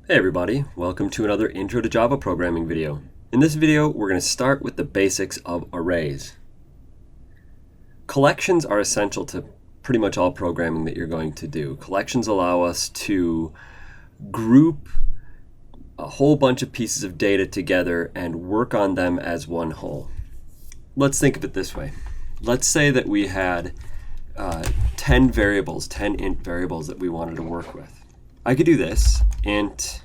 Hey everybody, welcome to another Intro to Java programming video. In this video, we're going to start with the basics of arrays. Collections are essential to pretty much all programming that you're going to do. Collections allow us to group a whole bunch of pieces of data together and work on them as one whole. Let's think of it this way. Let's say that we had 10 variables, 10 int variables that we wanted to work with. I could do this, int,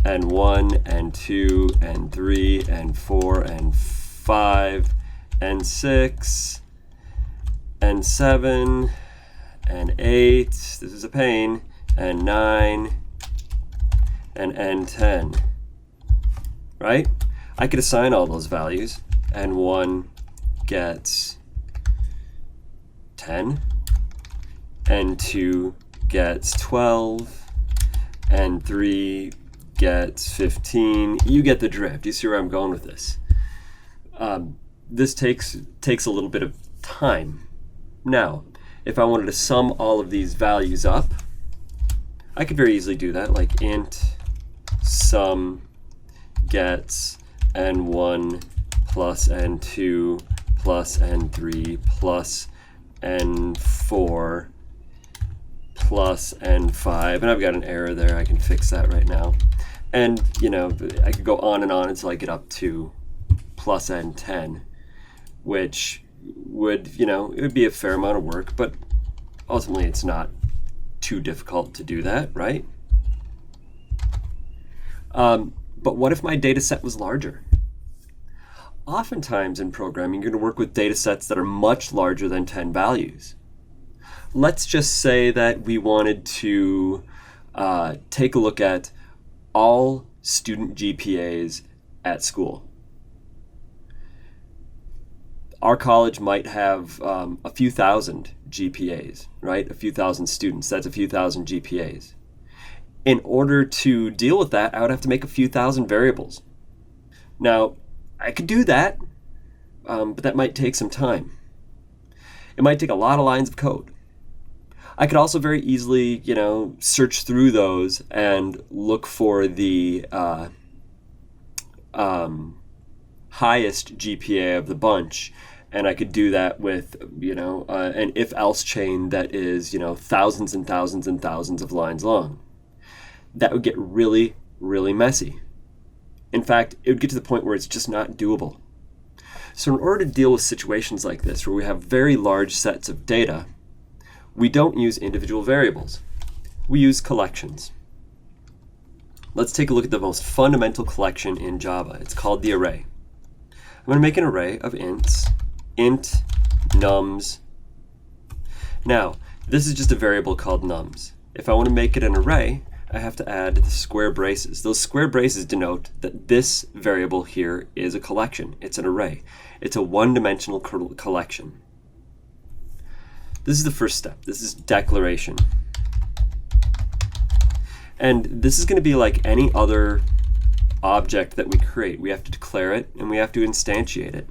and 1, and 2, and 3, and 4, and 5, and 6, and 7, and 8, this is a pain, and 9, and 10, right? I could assign all those values, and 1 gets 10, and 2 gets 12, and 3 gets 15. You get the drift. You see where I'm going with this. This takes a little bit of time. Now, if I wanted to sum all of these values up, I could very easily do that, like int sum gets n1 plus n2 plus n3 plus n4 plus n5, and I've got an error there. I can fix that right now. And, I could go on and on until I get up to plus n10, which would, it would be a fair amount of work, but ultimately it's not too difficult to do that, right? But what if my data set was larger? Oftentimes in programming, you're going to work with data sets that are much larger than 10 values. Let's just say that we wanted to take a look at all student GPAs at school. Our college might have a few thousand GPAs, right? A few thousand students. That's a few thousand GPAs. In order to deal with that, I would have to make a few thousand variables. Now, I could do that, but that might take some time. It might take a lot of lines of code. I could also very easily, search through those and look for the highest GPA of the bunch, and I could do that with, an if-else chain that is, thousands and thousands and thousands of lines long. That would get really, really messy. In fact, it would get to the point where it's just not doable. So in order to deal with situations like this, where we have very large sets of data, we don't use individual variables. We use collections. Let's take a look at the most fundamental collection in Java. It's called the array. I'm going to make an array of ints, int nums. Now, this is just a variable called nums. If I want to make it an array, I have to add the square braces. Those square braces denote that this variable here is a collection. It's an array. It's a one-dimensional collection. This is the first step. This is declaration. And this is going to be like any other object that we create. We have to declare it and we have to instantiate it.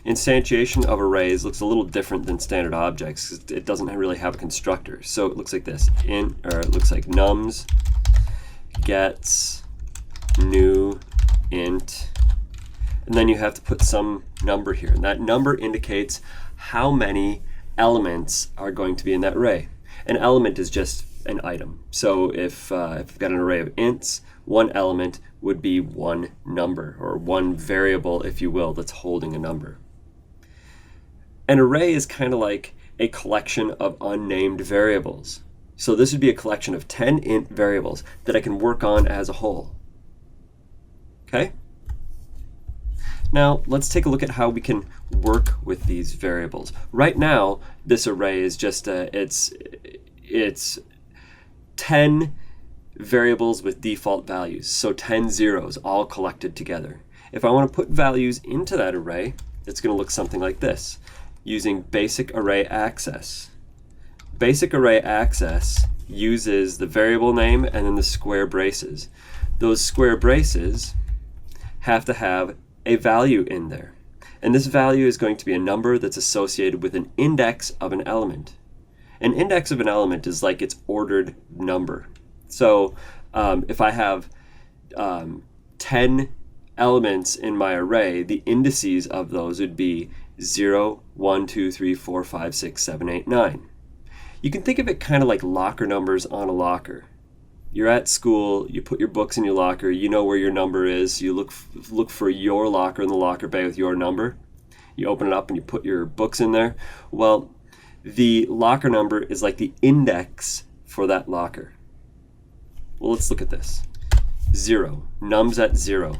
Instantiation of arrays looks a little different than standard objects because it doesn't really have a constructor. So it looks like this. It looks like nums gets new int, and then you have to put some number here. And that number indicates how many elements are going to be in that array. An element is just an item. So if I've got an array of ints, one element would be one number, or one variable, if you will, that's holding a number. An array is kind of like a collection of unnamed variables. So this would be a collection of 10 int variables that I can work on as a whole. Okay? Now, let's take a look at how we can work with these variables. Right now, this array is just, it's 10 variables with default values, so 10 zeros all collected together. If I want to put values into that array, it's going to look something like this, using basic array access. Basic array access uses the variable name and then the square braces. Those square braces have to have a value in there. And this value is going to be a number that's associated with an index of an element. An index of an element is like its ordered number. So If I have 10 elements in my array, the indices of those would be 0, 1, 2, 3, 4, 5, 6, 7, 8, 9. You can think of it kind of like locker numbers on a locker. You're at school, you put your books in your locker, you know where your number is, you look for your locker in the locker bay with your number. You open it up and you put your books in there. Well, the locker number is like the index for that locker. Well, let's look at this. 0, nums at 0.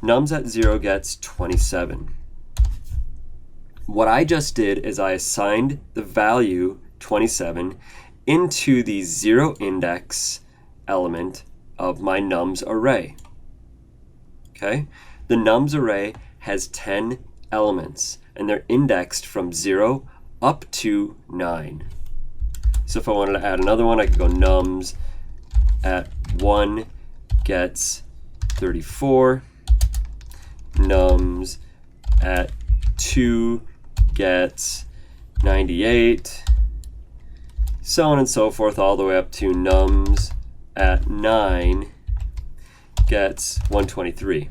Nums at 0 gets 27. What I just did is I assigned the value 27 into the 0 index element of my nums array. Okay? The nums array has 10 elements, and they're indexed from 0 up to 9. So if I wanted to add another one, I could go nums at 1 gets 34. Nums at 2 gets 98. So on and so forth, all the way up to nums at 9 gets 123.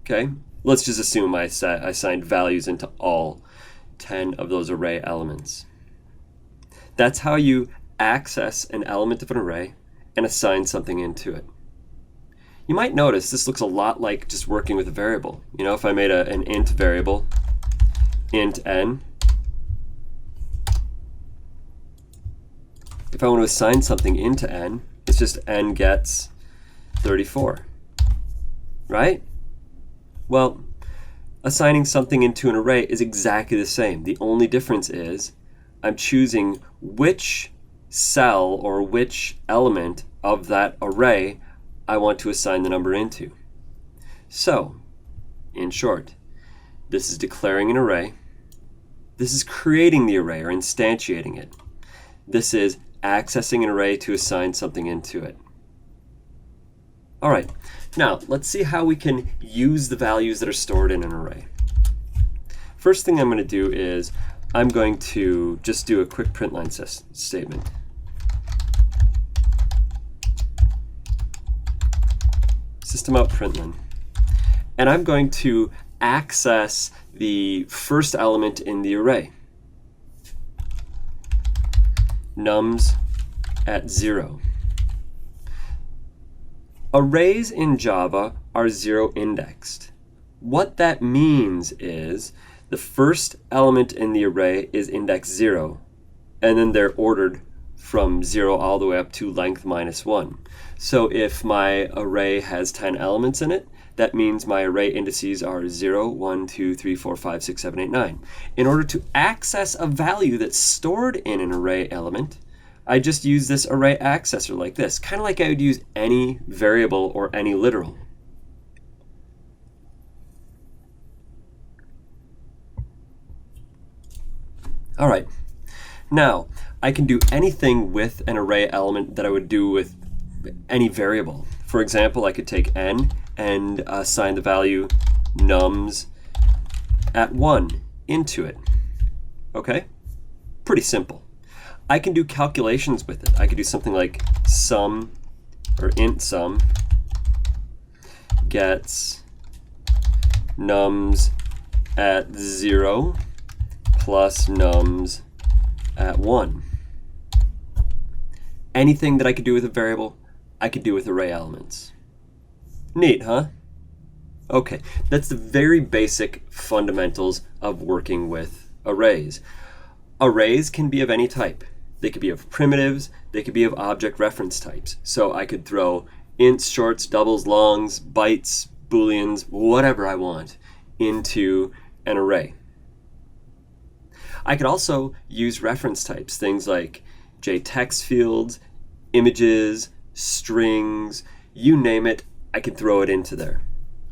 Okay? Let's just assume I assigned values into all 10 of those array elements. That's how you access an element of an array and assign something into it. You might notice this looks a lot like just working with a variable. You know, if I made an int variable, int n, if I want to assign something into n, it's just n gets 34, right? Well, assigning something into an array is exactly the same. The only difference is I'm choosing which cell or which element of that array I want to assign the number into. So, in short, this is declaring an array. This is creating the array or instantiating it. This is accessing an array to assign something into it. All right, now let's see how we can use the values that are stored in an array. First thing I'm going to do is I'm going to just do a quick println statement. System out println. And I'm going to access the first element in the array. Nums at 0. Arrays in Java are 0 indexed. What that means is the first element in the array is index 0, and then they're ordered from 0 all the way up to length -1. So if my array has 10 elements in it, that means my array indices are 0, 1, 2, 3, 4, 5, 6, 7, 8, 9. In order to access a value that's stored in an array element, I just use this array accessor like this, kind of like I would use any variable or any literal. All right, now I can do anything with an array element that I would do with any variable. For example, I could take n and assign the value nums at 1 into it. Okay? Pretty simple. I can do calculations with it. I could do something like sum or int sum gets nums at 0 plus nums at 1. Anything that I could do with a variable, I could do with array elements. Neat, huh? Okay, that's the very basic fundamentals of working with arrays. Arrays can be of any type. They could be of primitives, they could be of object reference types. So I could throw ints, shorts, doubles, longs, bytes, booleans, whatever I want into an array. I could also use reference types, things like JText fields, images, strings, you name it, I can throw it into there.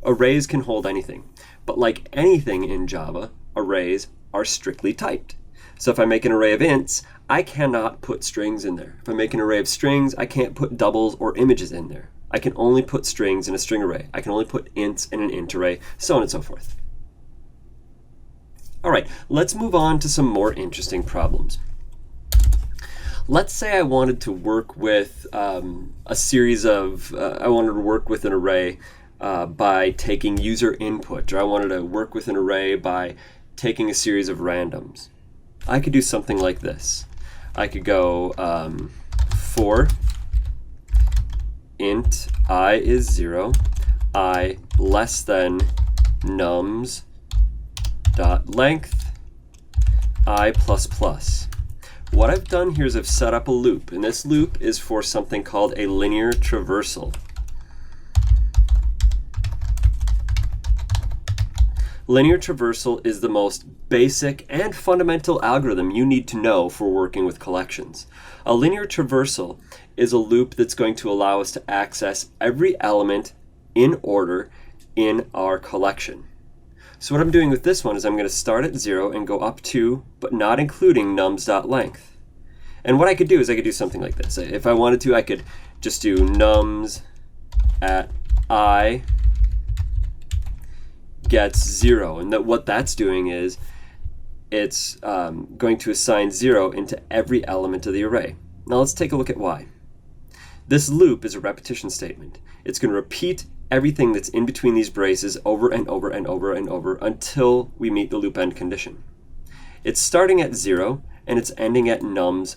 Arrays can hold anything, but like anything in Java, arrays are strictly typed. So if I make an array of ints, I cannot put strings in there. If I make an array of strings, I can't put doubles or images in there. I can only put strings in a string array. I can only put ints in an int array, so on and so forth. All right, let's move on to some more interesting problems. Let's say I wanted to work with a series of, I wanted to work with an array by taking user input, or I wanted to work with an array by taking a series of randoms. I could do something like this. I could go for int I is 0, I less than nums dot length I plus plus. What I've done here is I've set up a loop, and this loop is for something called a linear traversal. Linear traversal is the most basic and fundamental algorithm you need to know for working with collections. A linear traversal is a loop that's going to allow us to access every element in order in our collection. So what I'm doing with this one is I'm going to start at 0 and go up to, but not including nums.length. And what I could do is I could do something like this. If I wanted to, I could just do nums at I gets 0, and what that's doing is it's going to assign 0 into every element of the array. Now let's take a look at why. This loop is a repetition statement. It's going to repeat everything that's in between these braces over and over and over and over until we meet the loop end condition. It's starting at 0 and it's ending at nums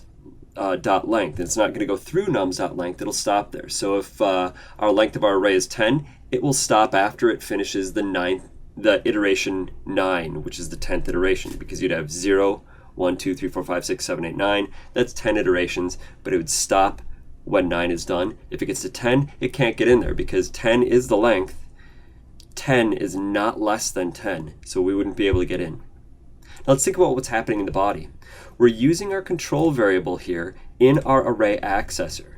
dot length. It's not going to go through nums dot length, it'll stop there. So if our length of our array is 10, it will stop after it finishes the iteration 9, which is the 10th iteration, because you'd have 0, 1, 2, 3, 4, 5, 6, 7, 8, 9. That's 10 iterations, but it would stop when 9 is done. If it gets to 10, it can't get in there because 10 is the length. 10 is not less than 10, so we wouldn't be able to get in. Now let's think about what's happening in the body. We're using our control variable here in our array accessor.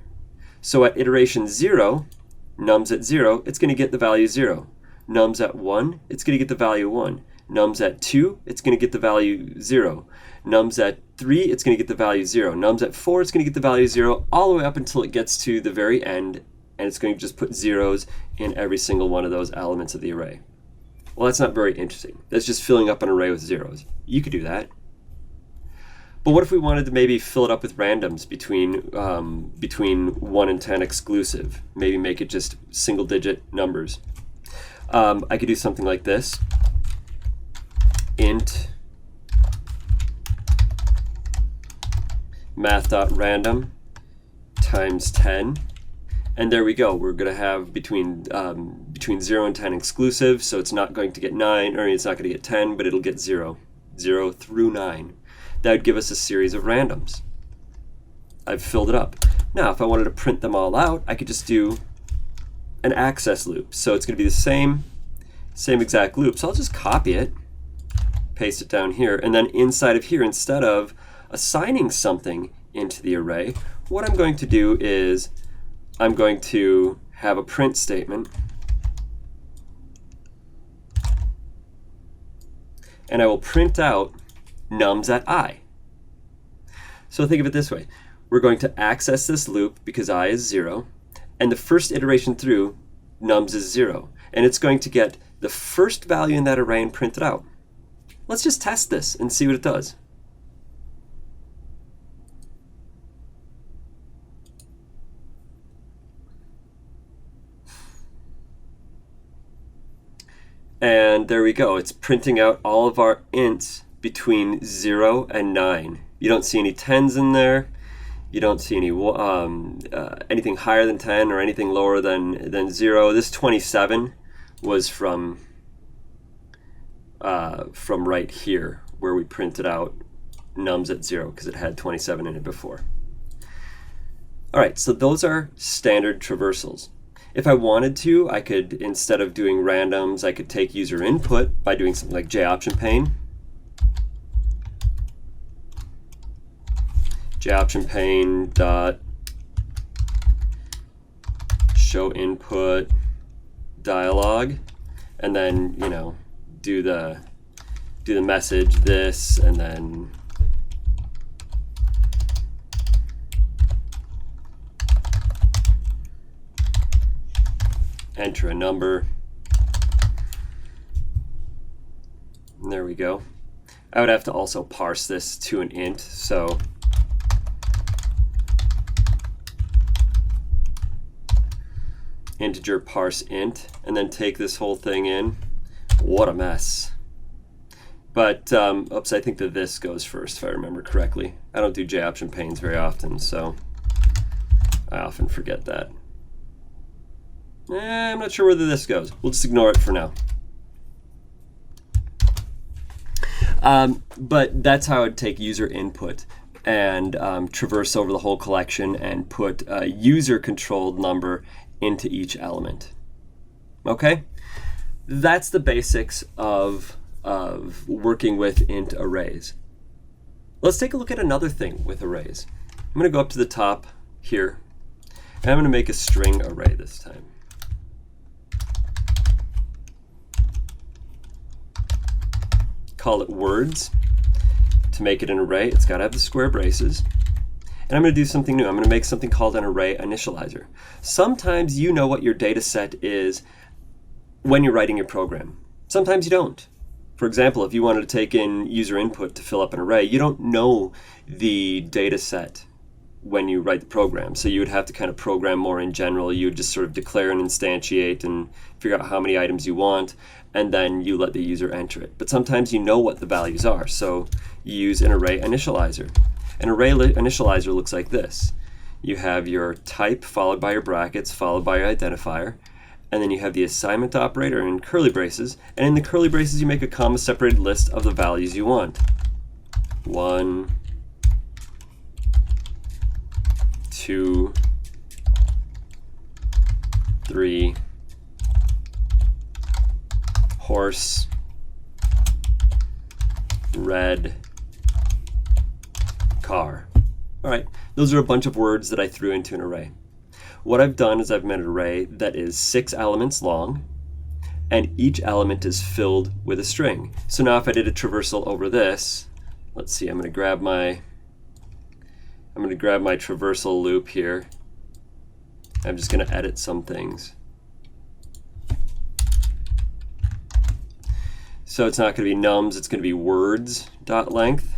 So at iteration 0, nums at 0, it's going to get the value 0. Nums at 1, it's going to get the value 1. Nums at 2, it's going to get the value 0. Nums at 3, it's going to get the value 0. Nums at 4, it's going to get the value 0, all the way up until it gets to the very end, and it's going to just put zeros in every single one of those elements of the array. Well, that's not very interesting. That's just filling up an array with zeros. You could do that. But what if we wanted to maybe fill it up with randoms between 1 and 10 exclusive? Maybe make it just single-digit numbers. I could do something like this. Int math.random times 10. And there we go. We're going to have between 0 and 10 exclusive, so it's not going to get 9, or it's not going to get 10, but it'll get 0. 0 through 9. That would give us a series of randoms. I've filled it up. Now, if I wanted to print them all out, I could just do an access loop. So it's going to be the same exact loop. So I'll just copy it, paste it down here, and then inside of here, instead of assigning something into the array, what I'm going to do is I'm going to have a print statement, and I will print out nums at I. So think of it this way. We're going to access this loop because I is 0, and the first iteration through, nums is 0, and it's going to get the first value in that array and print it out. Let's just test this and see what it does. And there we go. It's printing out all of our ints between 0 and 9. You don't see any 10s in there. You don't see any anything higher than 10 or anything lower than 0. This 27 was from right here, where we printed out nums at 0 because it had 27 in it before. All right, so those are standard traversals. If I wanted to, I could, instead of doing randoms, I could take user input by doing something like JOptionPane. JOptionPane dot show input dialog, and then do the message this, and then enter a number. And there we go. I would have to also parse this to an int, so integer parse int, and then take this whole thing in. What a mess. But, oops, I think that this goes first, if I remember correctly. I don't do J-option panes very often, so I often forget that. I'm not sure whether this goes. We'll just ignore it for now. But that's how I'd take user input and traverse over the whole collection and put a user-controlled number into each element. Okay? That's the basics of working with int arrays. Let's take a look at another thing with arrays. I'm going to go up to the top here, and I'm going to make a string array this time. Call it words. To make it an array, it's got to have the square braces. And I'm going to do something new. I'm going to make something called an Array Initializer. Sometimes you know what your data set is when you're writing your program. Sometimes you don't. For example, if you wanted to take in user input to fill up an array, you don't know the data set when you write the program. So you would have to kind of program more in general. You would just sort of declare and instantiate and figure out how many items you want, and then you let the user enter it. But sometimes you know what the values are, so you use an Array Initializer. An Array Initializer looks like this. You have your type followed by your brackets, followed by your identifier, and then you have the assignment operator in curly braces, and in the curly braces you make a comma-separated list of the values you want. 1, 2, 3, horse, red, car. All right, those are a bunch of words that I threw into an array. What I've done is I've made an array that is 6 elements long, and each element is filled with a string. So now if I did a traversal over this, let's see, I'm going to grab my traversal loop here. I'm just going to edit some things. So it's not going to be nums, it's going to be words.length.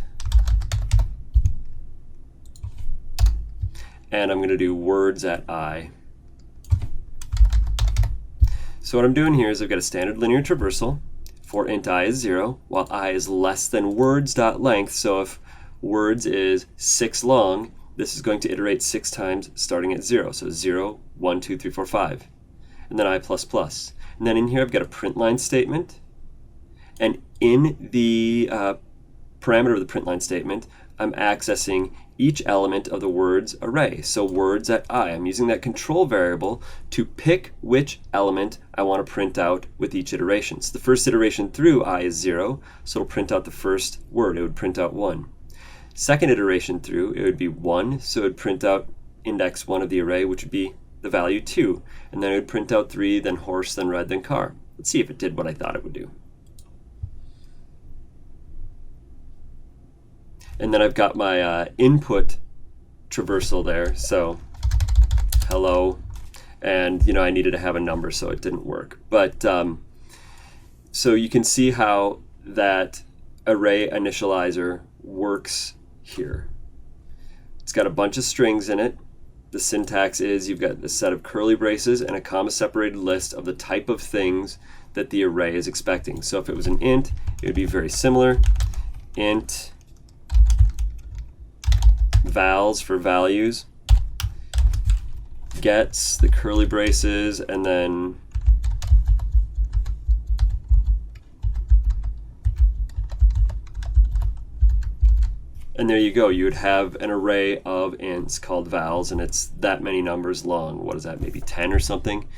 And I'm going to do words at I. So what I'm doing here is I've got a standard linear traversal for int I is 0, while I is less than words.length. So if words is 6 long, this is going to iterate 6 times starting at 0. So 0, 1, 2, 3, 4, 5. And then I++. And then in here I've got a print line statement. And in the parameter of the print line statement, I'm accessing each element of the words array. So words at I. I'm using that control variable to pick which element I want to print out with each iteration. So the first iteration through I is 0, so it'll print out the first word. It would print out 1. Second iteration through, it would be 1, so it would print out index 1 of the array, which would be the value 2. And then it would print out 3, then horse, then red, then car. Let's see if it did what I thought it would do. And then I've got my input traversal there, so hello, and I needed to have a number, so it didn't work. But so you can see how that Array Initializer works here. It's got a bunch of strings in it. The syntax is you've got a set of curly braces and a comma-separated list of the type of things that the array is expecting. So if it was an int, it would be very similar. Int vals for values, gets the curly braces, and then there you go. You would have an array of ints called vals, and it's that many numbers long. What is that, maybe 10 or something?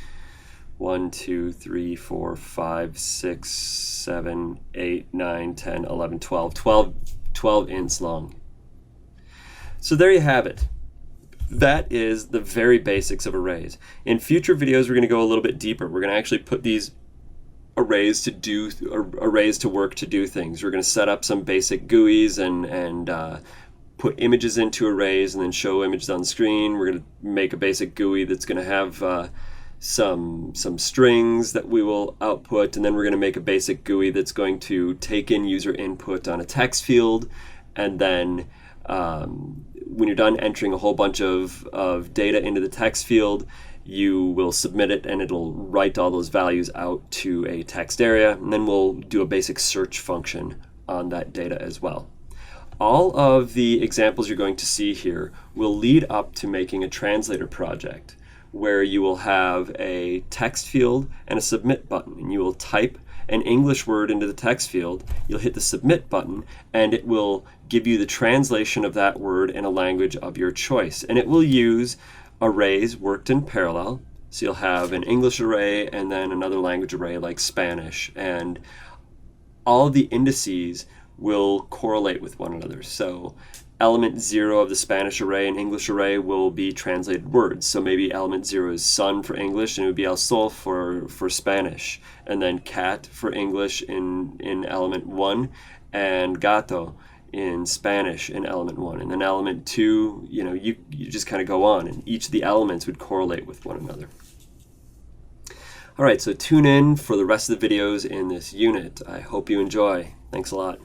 1, 2, 3, 4, 5, 6, 7, 8, 9, 10, 11, 12. 12 ints long. So there you have it. That is the very basics of arrays. In future videos, we're going to go a little bit deeper. We're going to actually put these arrays to work to do things. We're going to set up some basic GUIs and put images into arrays and then show images on the screen. We're going to make a basic GUI that's going to have some strings that we will output, and then we're going to make a basic GUI that's going to take in user input on a text field, and then when you're done entering a whole bunch of data into the text field, you will submit it and it'll write all those values out to a text area, and then we'll do a basic search function on that data as well. All of the examples you're going to see here will lead up to making a translator project where you will have a text field and a submit button, and you will type an English word into the text field, you'll hit the submit button, and it will give you the translation of that word in a language of your choice. And it will use arrays worked in parallel. So you'll have an English array and then another language array like Spanish, and all of the indices will correlate with one another. So element 0 of the Spanish array and English array will be translated words. So maybe element 0 is sun for English, and it would be el sol for Spanish. And then cat for English in element 1, and gato in Spanish in element 1. And then element 2, you just kind of go on, and each of the elements would correlate with one another. All right, so tune in for the rest of the videos in this unit. I hope you enjoy. Thanks a lot.